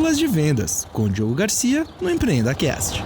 Pílulas de Vendas, com Diogo Garcia, no EmpreendaCast.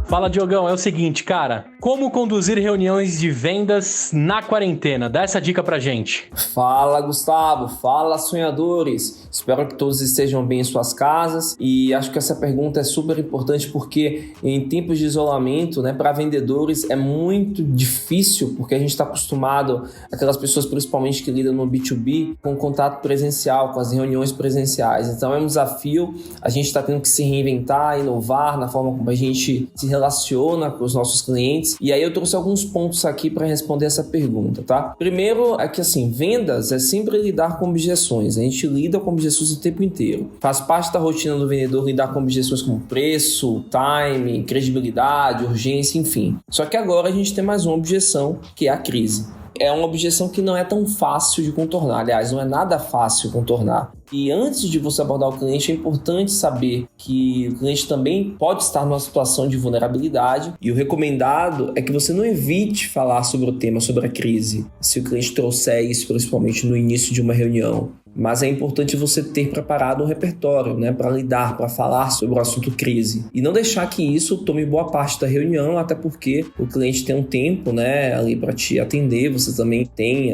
Fala, Diogão, é o seguinte, cara, como conduzir reuniões de vendas na quarentena? Dá essa dica pra gente. Fala, Gustavo, fala, sonhadores. Espero que todos estejam bem em suas casas e acho que essa pergunta é super importante porque em tempos de isolamento, para vendedores é muito difícil porque a gente está acostumado, aquelas pessoas principalmente que lidam no B2B, com o contato presencial, com as reuniões presenciais. Então é um desafio, a gente está tendo que se reinventar, inovar na forma como a gente se relaciona com os nossos clientes. E aí eu trouxe alguns pontos aqui para responder essa pergunta, tá? Primeiro é que vendas é sempre lidar com objeções. A gente lida com objeções o tempo inteiro. Faz parte da rotina do vendedor lidar com objeções como preço, time, credibilidade, urgência, enfim. Só que agora a gente tem mais uma objeção, que é a crise. É uma objeção que não é tão fácil de contornar. Aliás, não é nada fácil contornar. E antes de você abordar o cliente, é importante saber que o cliente também pode estar numa situação de vulnerabilidade e o recomendado é que você não evite falar sobre o tema, sobre a crise, se o cliente trouxer isso, principalmente no início de uma reunião. Mas é importante você ter preparado um repertório, para lidar, para falar sobre o assunto crise. E não deixar que isso tome boa parte da reunião, até porque o cliente tem um tempo, ali para te atender, você também tem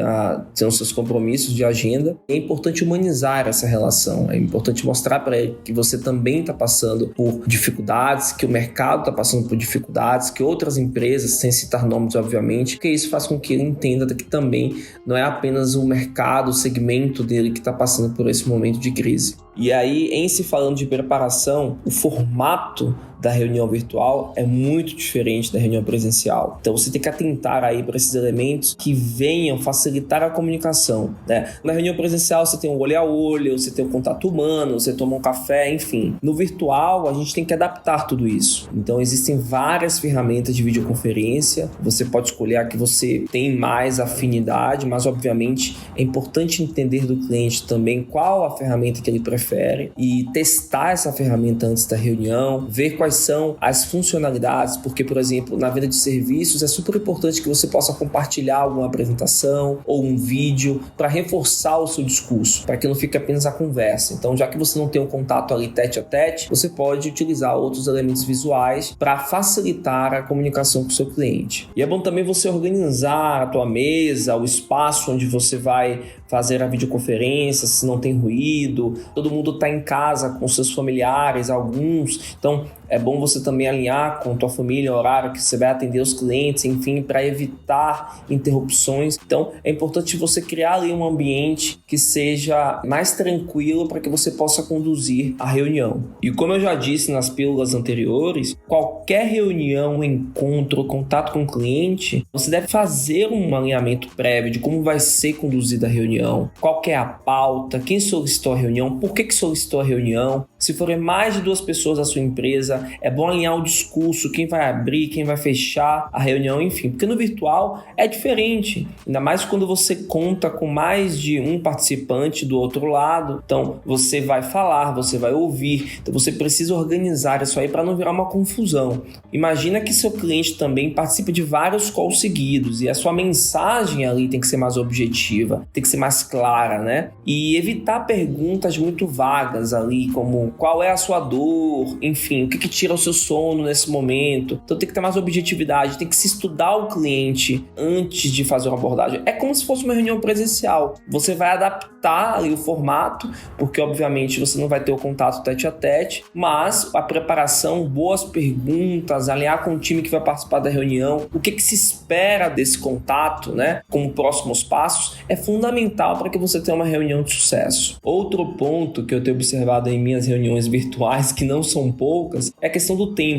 os seus compromissos de agenda. É importante humanizar essa relação, é importante mostrar para ele que você também está passando por dificuldades, que o mercado está passando por dificuldades, que outras empresas, sem citar nomes obviamente, porque isso faz com que ele entenda que também não é apenas o mercado, o segmento dele que está passando por esse momento de crise. E aí, em se falando de preparação, o formato da reunião virtual é muito diferente da reunião presencial. Então você tem que atentar aí para esses elementos que venham facilitar a comunicação, Na reunião presencial você tem um olho a olho, você tem um contato humano, você toma um café, enfim. No virtual a gente tem que adaptar tudo isso. Então existem várias ferramentas de videoconferência, você pode escolher a que você tem mais afinidade, mas obviamente é importante entender do cliente também qual a ferramenta que ele prefere e testar essa ferramenta antes da reunião, ver quais são as funcionalidades, porque, por exemplo, na venda de serviços é super importante que você possa compartilhar alguma apresentação ou um vídeo para reforçar o seu discurso, para que não fique apenas a conversa. Então, já que você não tem um contato ali tete a tete, você pode utilizar outros elementos visuais para facilitar a comunicação com o seu cliente. E é bom também você organizar a tua mesa, o espaço onde você vai fazer a videoconferência, se não tem ruído, todo mundo está em casa com seus familiares, alguns, então é bom você também alinhar com a tua família o horário que você vai atender os clientes, enfim, para evitar interrupções. Então é importante você criar ali um ambiente que seja mais tranquilo para que você possa conduzir a reunião. E como eu já disse nas pílulas anteriores, qualquer reunião, encontro, contato com o cliente, você deve fazer um alinhamento prévio de como vai ser conduzida a reunião, qual que é a pauta, quem solicitou a reunião, por que solicitou a reunião. Se forem mais de 2 pessoas da sua empresa, é bom alinhar o discurso, quem vai abrir, quem vai fechar a reunião, enfim. Porque no virtual é diferente, ainda mais quando você conta com mais de um participante do outro lado. Então, você vai falar, você vai ouvir. Então, você precisa organizar isso aí para não virar uma confusão. Imagina que seu cliente também participa de vários calls seguidos e a sua mensagem ali tem que ser mais objetiva, tem que ser mais clara, E evitar perguntas muito vagas ali, como qual é a sua dor, enfim, o que tira o seu sono nesse momento. Então tem que ter mais objetividade, tem que se estudar o cliente antes de fazer uma abordagem. É como se fosse uma reunião presencial. Você vai adaptar ali o formato, porque obviamente você não vai ter o contato tete a tete, mas a preparação, boas perguntas, alinhar com o time que vai participar da reunião, o que se espera desse contato, como próximos passos, é fundamental para que você tenha uma reunião de sucesso. Outro ponto que eu tenho observado em minhas reuniões virtuais, que não são poucas, é a questão do tempo,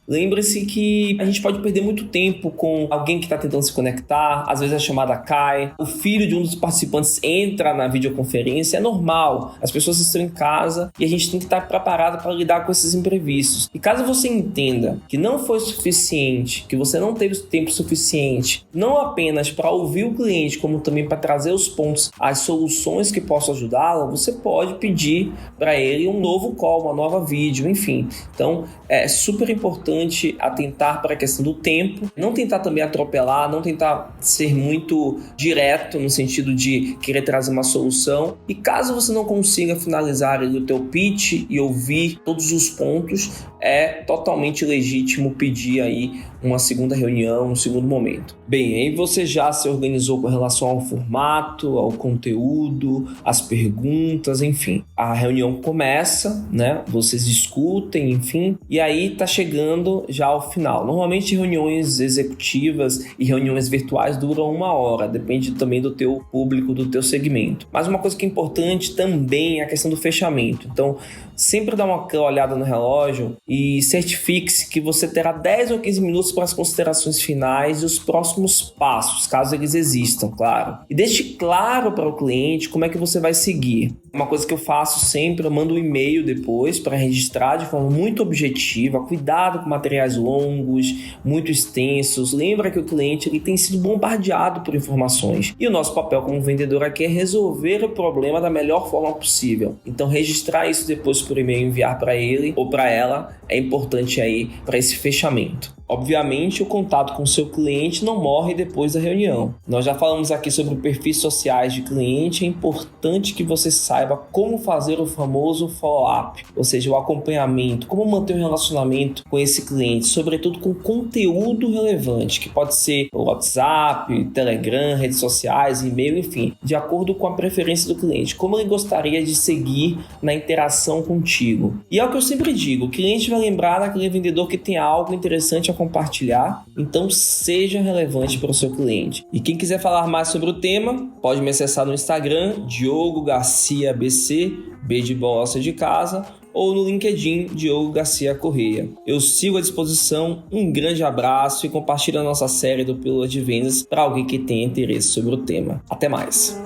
Lembre-se que a gente pode perder muito tempo com alguém que está tentando se conectar, às vezes a chamada cai, o filho de um dos participantes entra na videoconferência, é normal, as pessoas estão em casa e a gente tem que estar preparado para lidar com esses imprevistos. E caso você entenda que não foi suficiente, que você não teve tempo suficiente, não apenas para ouvir o cliente, como também para trazer os pontos, as soluções que possam ajudá-lo, você pode pedir para ele um novo call, uma nova vídeo, enfim. Então, Então, é super importante atentar para a questão do tempo, não tentar também atropelar, não tentar ser muito direto no sentido de querer trazer uma solução. E caso você não consiga finalizar o teu pitch e ouvir todos os pontos, é totalmente legítimo pedir aí uma segunda reunião, um segundo momento. Bem, aí você já se organizou com relação ao formato, ao conteúdo, às perguntas, enfim. A reunião começa, né? Vocês discutem, enfim, e aí tá chegando já ao final. Normalmente reuniões executivas e reuniões virtuais duram 1 hora, depende também do teu público, do teu segmento. Mas uma coisa que é importante também é a questão do fechamento. Então, sempre dá uma olhada no relógio e certifique-se que você terá 10 ou 15 minutos para as considerações finais e os próximos passos, caso eles existam, claro. E deixe claro para o cliente como é que você vai seguir. Uma coisa que eu faço sempre, eu mando um e-mail depois para registrar de forma muito objetiva, cuidado com materiais longos, muito extensos. Lembra que o cliente ele tem sido bombardeado por informações. E o nosso papel como vendedor aqui é resolver o problema da melhor forma possível. Então, registrar isso depois por e-mail e enviar para ele ou para ela é importante aí para esse fechamento. Obviamente, o contato com o seu cliente não morre depois da reunião. Nós já falamos aqui sobre perfis sociais de cliente. É importante que você saiba como fazer o famoso follow-up, ou seja, o acompanhamento, como manter o relacionamento com esse cliente, sobretudo com conteúdo relevante, que pode ser o WhatsApp, Telegram, redes sociais, e-mail, enfim, de acordo com a preferência do cliente, como ele gostaria de seguir na interação contigo. E é o que eu sempre digo, o cliente vai lembrar daquele vendedor que tem algo interessante a compartilhar, então seja relevante para o seu cliente. E quem quiser falar mais sobre o tema, pode me acessar no Instagram, Diogo Garcia BC, B de bola, C de casa, ou no LinkedIn, Diogo Garcia Correia. Eu sigo à disposição, um grande abraço e compartilhe a nossa série do Pílula de Vendas para alguém que tenha interesse sobre o tema. Até mais!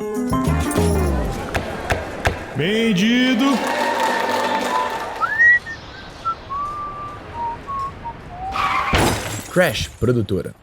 Vendido! Crash Produtora.